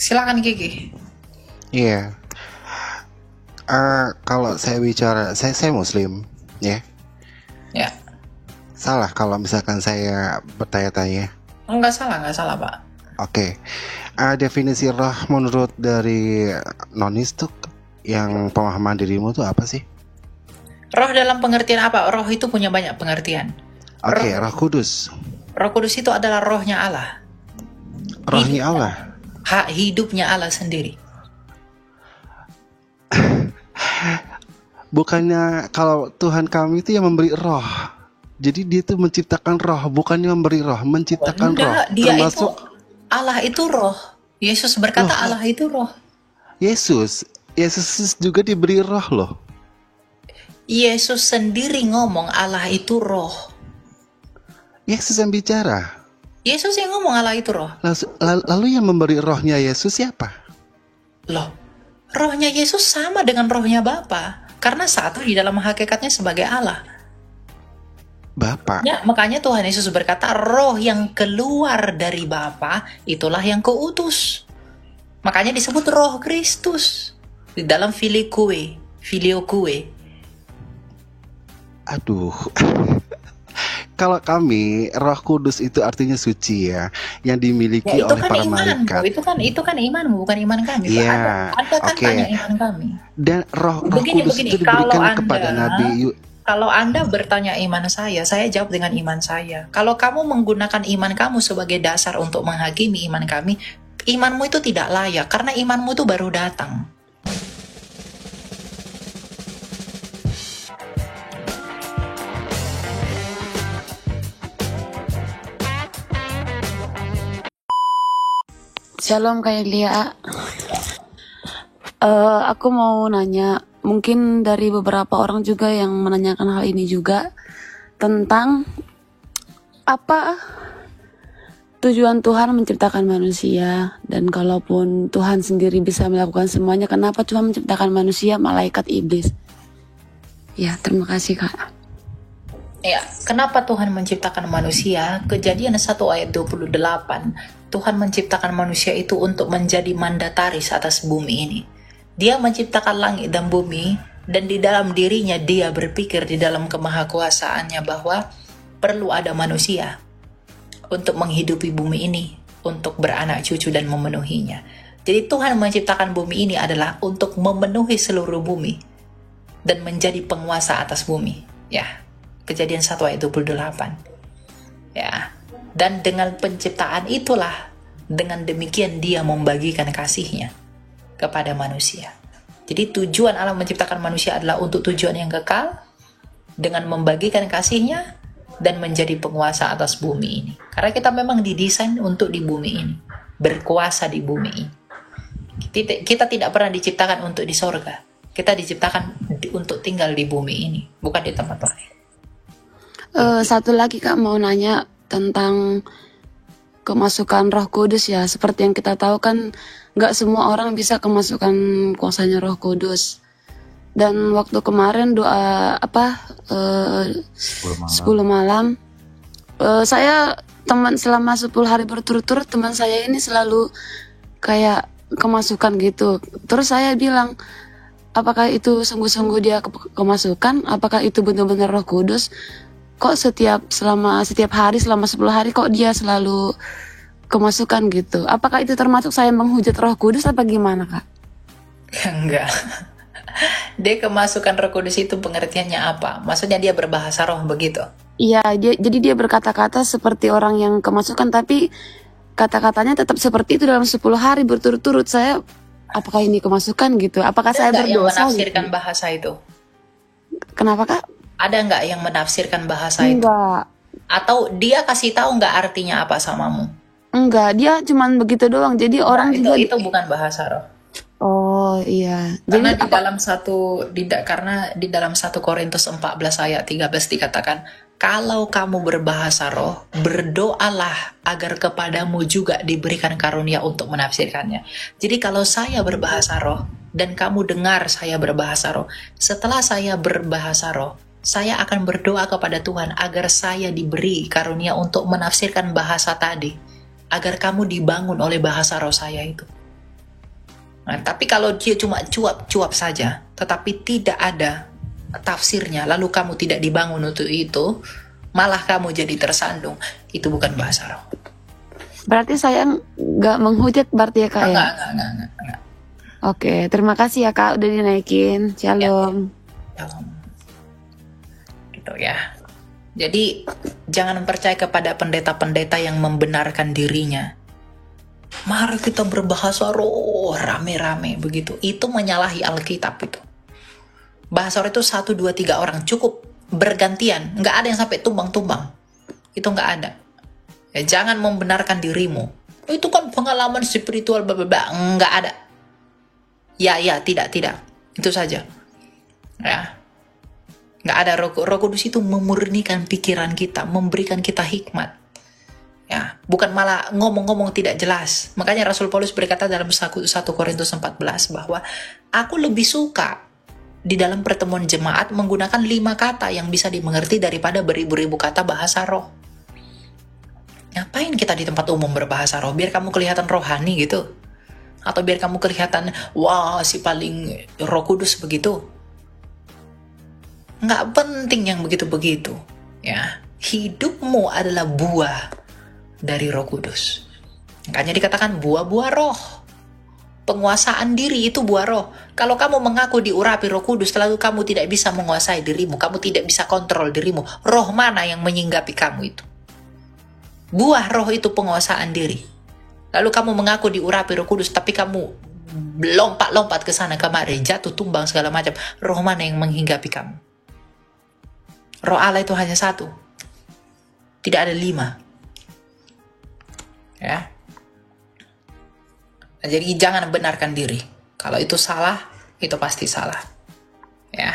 Silakan Kiki. Iya. Kalau saya bicara, saya Muslim, ya. Ya, Salah kalau misalkan saya bertanya-tanya. nggak salah Pak. Oke. Definisi roh menurut dari Nonis tuh, yang pemahaman dirimu tuh apa sih? Roh dalam pengertian apa? Roh itu punya banyak pengertian. Oke, Roh Kudus. Roh Kudus itu adalah rohnya Allah. Rohnya Allah. Hak hidupnya Allah sendiri. Bukannya kalau Tuhan kami itu yang memberi roh. Jadi dia itu menciptakan roh, bukannya memberi roh, menciptakan roh. Enggak, dia Termasuk itu Allah itu roh. Yesus berkata Loh, Allah itu roh. Yesus juga diberi roh loh. Yesus sendiri ngomong Allah itu roh. Yesus yang bicara. Yesus yang ngomong Allah itu roh. Lalu yang memberi rohnya Yesus siapa? Loh, rohnya Yesus sama dengan rohnya Bapa. Karena satu di dalam hakikatnya sebagai Allah. Bapak. Ya, makanya Tuhan Yesus berkata, roh yang keluar dari Bapa, itulah yang kuutus. Makanya disebut roh Kristus. Di dalam filioque. Aduh. Kalau kami, Roh Kudus itu artinya suci ya, yang dimiliki Ya, itu oleh kan para imanmu. malaikat. Itu kan imanmu, bukan iman kami. Iya, Anda kan oke. tanya iman kami. Dan Roh Begini, Kudus itu diberikan kepada Nabi. Kalau Anda bertanya iman saya jawab dengan iman saya. Kalau kamu menggunakan iman kamu sebagai dasar untuk menghakimi iman kami, imanmu itu tidak layak, karena imanmu itu baru datang. Shalom Kak Elia. Aku mau nanya, mungkin dari beberapa orang juga yang menanyakan hal ini juga, tentang apa tujuan Tuhan menciptakan manusia, dan kalaupun Tuhan sendiri bisa melakukan semuanya, kenapa Tuhan menciptakan manusia, malaikat, iblis? Ya, terima kasih Kak. Ya, kenapa Tuhan menciptakan manusia? Kejadian 1 ayat 28, Tuhan menciptakan manusia itu untuk menjadi mandataris atas bumi ini. Dia menciptakan langit dan bumi, dan di dalam dirinya dia berpikir di dalam kemahakuasaannya bahwa perlu ada manusia untuk menghidupi bumi ini, untuk beranak cucu dan memenuhinya. Jadi Tuhan menciptakan bumi ini adalah untuk memenuhi seluruh bumi dan menjadi penguasa atas bumi. Ya, Kejadian 1 ayat 28. Ya. Dan dengan penciptaan itulah, dengan demikian dia membagikan kasihnya kepada manusia. Jadi tujuan Allah menciptakan manusia adalah untuk tujuan yang kekal, dengan membagikan kasihnya dan menjadi penguasa atas bumi ini. Karena kita memang didesain untuk di bumi ini, berkuasa di bumi ini. Kita tidak pernah diciptakan untuk di sorga. Kita diciptakan untuk tinggal di bumi ini, bukan di tempat lain. Satu lagi Kak, mau nanya tentang kemasukan Roh Kudus ya. Seperti yang kita tahu kan, nggak semua orang bisa kemasukan kuasanya Roh Kudus. Dan waktu kemarin doa 10 malam, saya teman selama 10 hari berturut-turut, teman saya ini selalu kayak kemasukan gitu. Terus saya bilang, apakah itu sungguh-sungguh dia kemasukan? Apakah itu benar-benar Roh Kudus? Kok setiap hari selama 10 hari kok dia selalu kemasukan gitu? Apakah itu termasuk saya menghujat Roh Kudus apa gimana Kak? Enggak. Dia kemasukan Roh Kudus itu pengertiannya apa? Maksudnya dia berbahasa roh begitu? Iya, jadi dia berkata-kata seperti orang yang kemasukan, tapi kata-katanya tetap seperti itu dalam 10 hari berturut-turut. Saya, apakah ini kemasukan gitu? Apakah saya Ada nggak yang berdosa menafsirkan gitu? bahasa itu? Kenapa Kak? Ada nggak yang menafsirkan bahasa itu? Enggak. Atau dia kasih tahu nggak artinya apa samamu? Enggak, dia cuman begitu doang. Jadi orang juga itu bukan bahasa roh. Oh iya. Karena Jadi karena di dalam 1 Korintus 14 ayat 13 dikatakan, kalau kamu berbahasa roh, berdoalah agar kepadamu juga diberikan karunia untuk menafsirkannya. Jadi kalau saya berbahasa roh dan kamu dengar saya berbahasa roh, setelah saya berbahasa roh, saya akan berdoa kepada Tuhan agar saya diberi karunia untuk menafsirkan bahasa tadi, agar kamu dibangun oleh bahasa roh saya itu. Nah, tapi kalau dia cuma cuap-cuap saja, tetapi tidak ada tafsirnya, lalu kamu tidak dibangun untuk itu, malah kamu jadi tersandung, itu bukan bahasa roh. Berarti saya nggak menghujat berarti ya Kak ya? Enggak. Oke, terima kasih ya Kak udah dinaikin. Shalom. Gitu ya. Jadi jangan percaya kepada pendeta-pendeta yang membenarkan dirinya. Mari kita berbahasa roh rame-rame begitu. Itu menyalahi Alkitab itu. Bahasa roh itu 1, 2, 3 orang cukup bergantian. Nggak ada yang sampai tumbang-tumbang. Itu nggak ada. Ya, jangan membenarkan dirimu. Itu kan pengalaman spiritual bla. Nggak ada. Ya, tidak. Itu saja. Ya. Nggak ada. Roh Kudus itu memurnikan pikiran kita, memberikan kita hikmat. Ya, bukan malah ngomong-ngomong tidak jelas. Makanya Rasul Paulus berkata dalam 1 Korintus 14 bahwa aku lebih suka di dalam pertemuan jemaat menggunakan 5 kata yang bisa dimengerti daripada beribu-ribu kata bahasa roh. Ngapain kita di tempat umum berbahasa roh? Biar kamu kelihatan rohani gitu? Atau biar kamu kelihatan, wah si paling Roh Kudus begitu? Nggak penting yang begitu-begitu. Ya, hidupmu adalah buah dari Roh Kudus. Makanya dikatakan buah-buah roh. Penguasaan diri itu buah roh. Kalau kamu mengaku diurapi Roh Kudus, lalu kamu tidak bisa menguasai dirimu, kamu tidak bisa kontrol dirimu, roh mana yang menyinggapi kamu itu? Buah roh itu penguasaan diri. Lalu kamu mengaku diurapi Roh Kudus, tapi kamu lompat-lompat ke sana kemari, jatuh tumbang segala macam. Roh mana yang menghinggapi kamu? Roh Allah itu hanya 1. Tidak ada 5. Ya. Nah, jadi jangan benarkan diri. Kalau itu salah, itu pasti salah. Ya.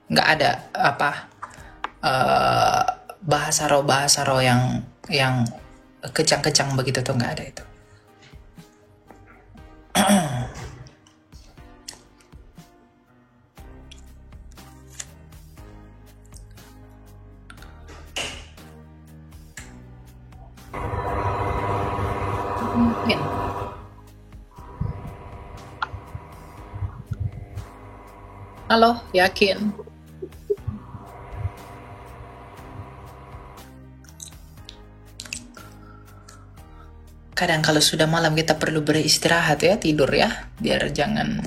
Nggak ada bahasa roh yang kejang-kejang begitu tuh, nggak ada itu. Mungkin. Halo, yakin? Kadang kalau sudah malam kita perlu beristirahat ya, tidur ya, biar jangan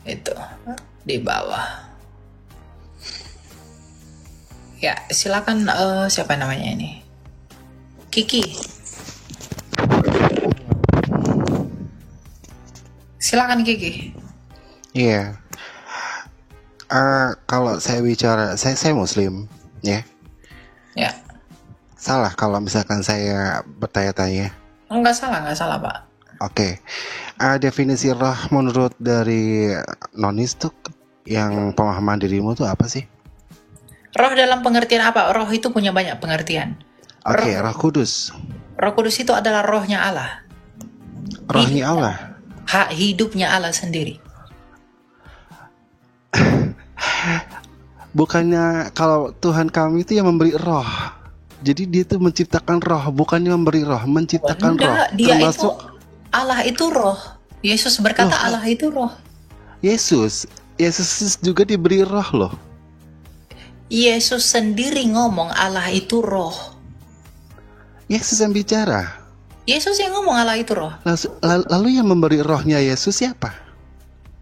itu di bawah. Ya, silakan siapa namanya ini? Kiki. Silakan Kiki. Iya. Kalau saya bicara, saya Muslim, ya. Ya. Salah kalau misalkan saya bertanya-tanya. Enggak salah Pak. Oke. Definisi roh menurut dari Nonis tuh yang pemahaman dirimu tuh apa sih? Roh dalam pengertian apa? Roh itu punya banyak pengertian. Oke, Roh Kudus. Roh Kudus itu adalah rohnya Allah. Rohnya Allah. Hak hidupnya Allah sendiri. Bukannya kalau Tuhan kami itu yang memberi roh. Jadi dia itu menciptakan roh, bukannya memberi roh, menciptakan roh. Dia Termasuk itu Allah itu roh. Yesus berkata Loh, Allah itu roh. Yesus juga diberi roh loh. Yesus sendiri ngomong Allah itu roh. Yesus yang bicara. Yesus yang ngomong Allah itu roh. Lalu yang memberi rohnya Yesus siapa?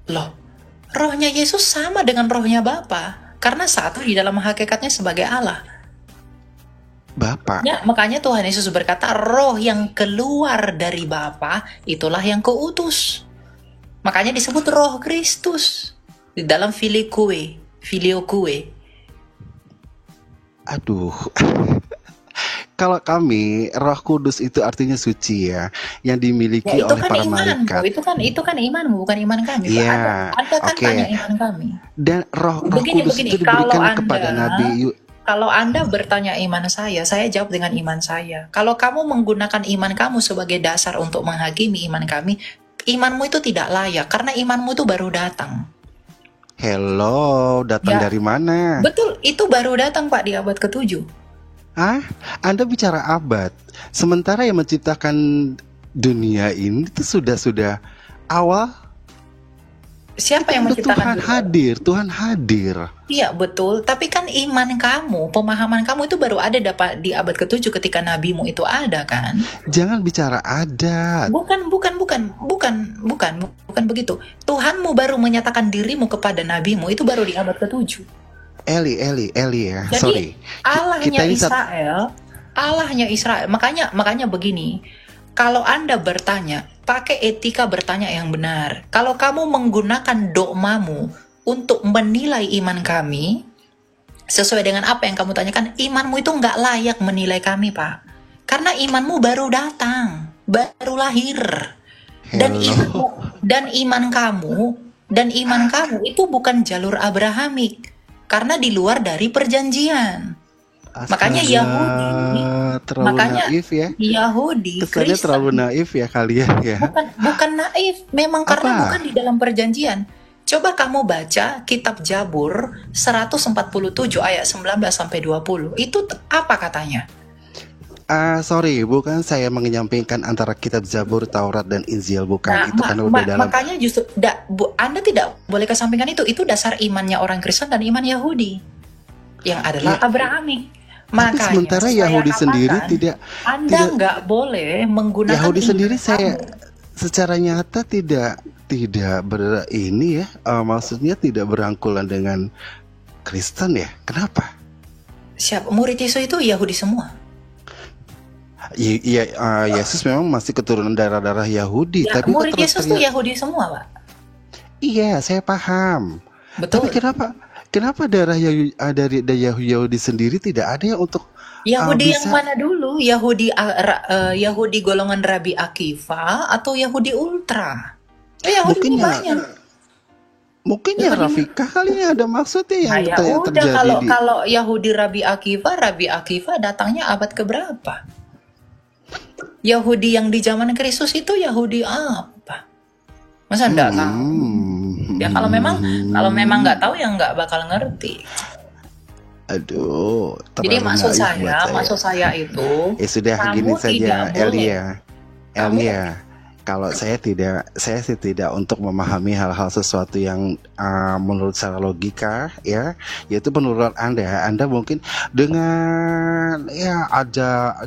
Loh, rohnya Yesus sama dengan rohnya Bapa. Karena satu di dalam hakikatnya sebagai Allah. Bapak. Ya, makanya Tuhan Yesus berkata, roh yang keluar dari Bapa itulah yang kuutus. Makanya disebut roh Kristus. Di dalam filioque. Aduh. Kalau kami, Roh Kudus itu artinya suci ya, yang dimiliki Ya, itu oleh kan para imanmu. malaikat. Itu kan imanmu, bukan iman kami. Iya, Anda kan oke. tanya iman kami. Dan Roh Begini, Kudus itu diberikan kepada Nabi. Kalau Anda bertanya iman saya jawab dengan iman saya. Kalau kamu menggunakan iman kamu sebagai dasar untuk menghakimi iman kami, imanmu itu tidak layak, karena imanmu itu baru datang. Hello, datang Ya. dari mana? Betul, itu baru datang Pak di abad ke-7. Hah? Anda bicara abad, sementara yang menciptakan dunia ini itu sudah awal Itu Siapa yang udah menciptakan Tuhan dulu? hadir, Tuhan hadir. Iya betul, tapi kan iman kamu, pemahaman kamu itu baru ada dapat di abad ke-7 ketika nabimu itu ada kan? Jangan bicara adat. Bukan begitu. Tuhanmu baru menyatakan dirimu kepada nabimu itu baru di abad ke-7. Eli ya, Jadi sorry. Kita Allahnya ini Israel, makanya begini. Kalau Anda bertanya, pakai etika bertanya yang benar. Kalau kamu menggunakan dogmamu untuk menilai iman kami, sesuai dengan apa yang kamu tanyakan, imanmu itu nggak layak menilai kami, Pak. Karena imanmu baru datang, baru lahir. Dan hello. dan iman kamu itu bukan jalur Abrahamik. Karena di luar dari perjanjian. Makanya Astaga, Yahudi, terlalu makanya naif ya. Yahudi, Kesannya terlalu Kristen, naif ya kalian ya. bukan naif, memang karena Apa? bukan di dalam perjanjian. Coba kamu baca kitab Jabur 147 ayat 19 sampai 20. Itu apa katanya? Sorry, bukan saya menyampingkan antara kitab Zabur, Taurat, dan Injil, bukan. Nah, Itu kan udah dalam. makanya justru Anda tidak boleh kesampingkan itu. Itu dasar imannya orang Kristen dan iman Yahudi yang adalah Ya, Abrahamik. tapi Makanya sementara saya Yahudi sendiri katakan, tidak Anda tidak nggak boleh menggunakan Yahudi iman sendiri saya kamu. secara nyata tidak ini ya, maksudnya tidak berangkulan dengan Kristen ya. Kenapa? Siapa murid Yesus itu Yahudi semua. Iya, Yesus memang masih keturunan darah-darah Yahudi, Ya, tapi kok murid Yesus tuh ternyata Yahudi semua, Pak. iya, saya paham. Tapi Betul. kenapa dari Yahudi sendiri tidak ada yang untuk Yahudi yang bisa mana dulu? Yahudi golongan Rabi Akiva atau Yahudi Ultra? Yahudi mungkin ini ya banyak. mungkin ya Yahudi. Rafika kali ya ada maksudnya Nah, yang ya udah terjadi kalau di kalau Yahudi Rabi Akiva datangnya abad keberapa? Yahudi yang di zaman Kristus itu Yahudi apa? Masa enggak tahu? Ya kalau memang nggak tahu ya nggak bakal ngerti. aduh, Jadi terlalu naif buat maksud saya itu Ya sudah, gini kamu saja, tidak boleh. Kamu Elia. Kalau saya sih tidak untuk memahami hal-hal sesuatu yang menurut secara logika ya, yaitu menurut Anda mungkin dengan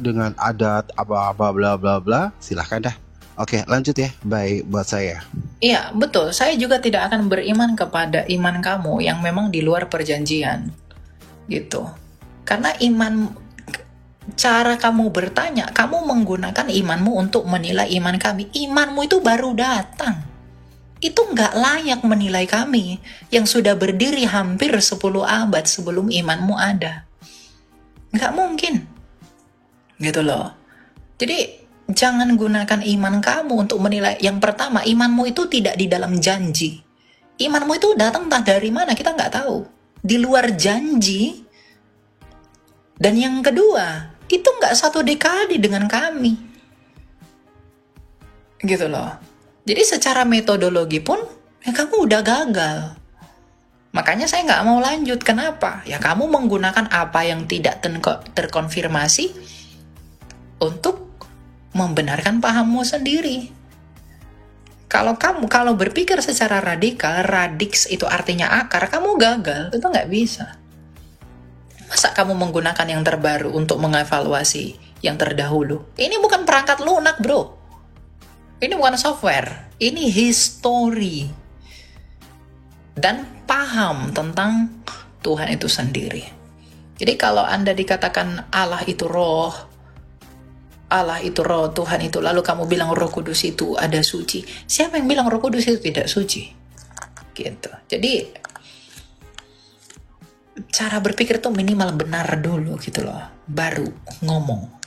dengan adat apa bla bla bla, silahkan dah. Oke, lanjut ya. Baik buat saya. Iya, betul. Saya juga tidak akan beriman kepada iman kamu yang memang di luar perjanjian. Gitu. Karena cara kamu bertanya, kamu menggunakan imanmu untuk menilai iman kami. Imanmu itu baru datang. Itu nggak layak menilai kami yang sudah berdiri hampir 10 abad sebelum imanmu ada. Nggak mungkin. Gitu loh. Jadi jangan gunakan iman kamu untuk menilai. Yang pertama, imanmu itu tidak di dalam janji. Imanmu itu datang entah dari mana, kita nggak tahu. Di luar janji. Dan yang kedua, itu nggak satu dekade dengan kami. Gitu loh. Jadi secara metodologi pun, ya kamu udah gagal. Makanya saya nggak mau lanjut. Kenapa? Ya kamu menggunakan apa yang tidak terkonfirmasi untuk membenarkan pahammu sendiri. Kalau berpikir secara radikal, radix itu artinya akar, kamu gagal. Itu nggak bisa. Masa kamu menggunakan yang terbaru untuk mengevaluasi yang terdahulu? Ini bukan perangkat lunak, bro. Ini bukan software. Ini history. Dan paham tentang Tuhan itu sendiri. Jadi kalau Anda dikatakan Allah itu roh, Tuhan itu, lalu kamu bilang Roh Kudus itu ada suci. Siapa yang bilang Roh Kudus itu tidak suci? Gitu. Jadi cara berpikir tuh minimal benar dulu gitu loh, baru ngomong.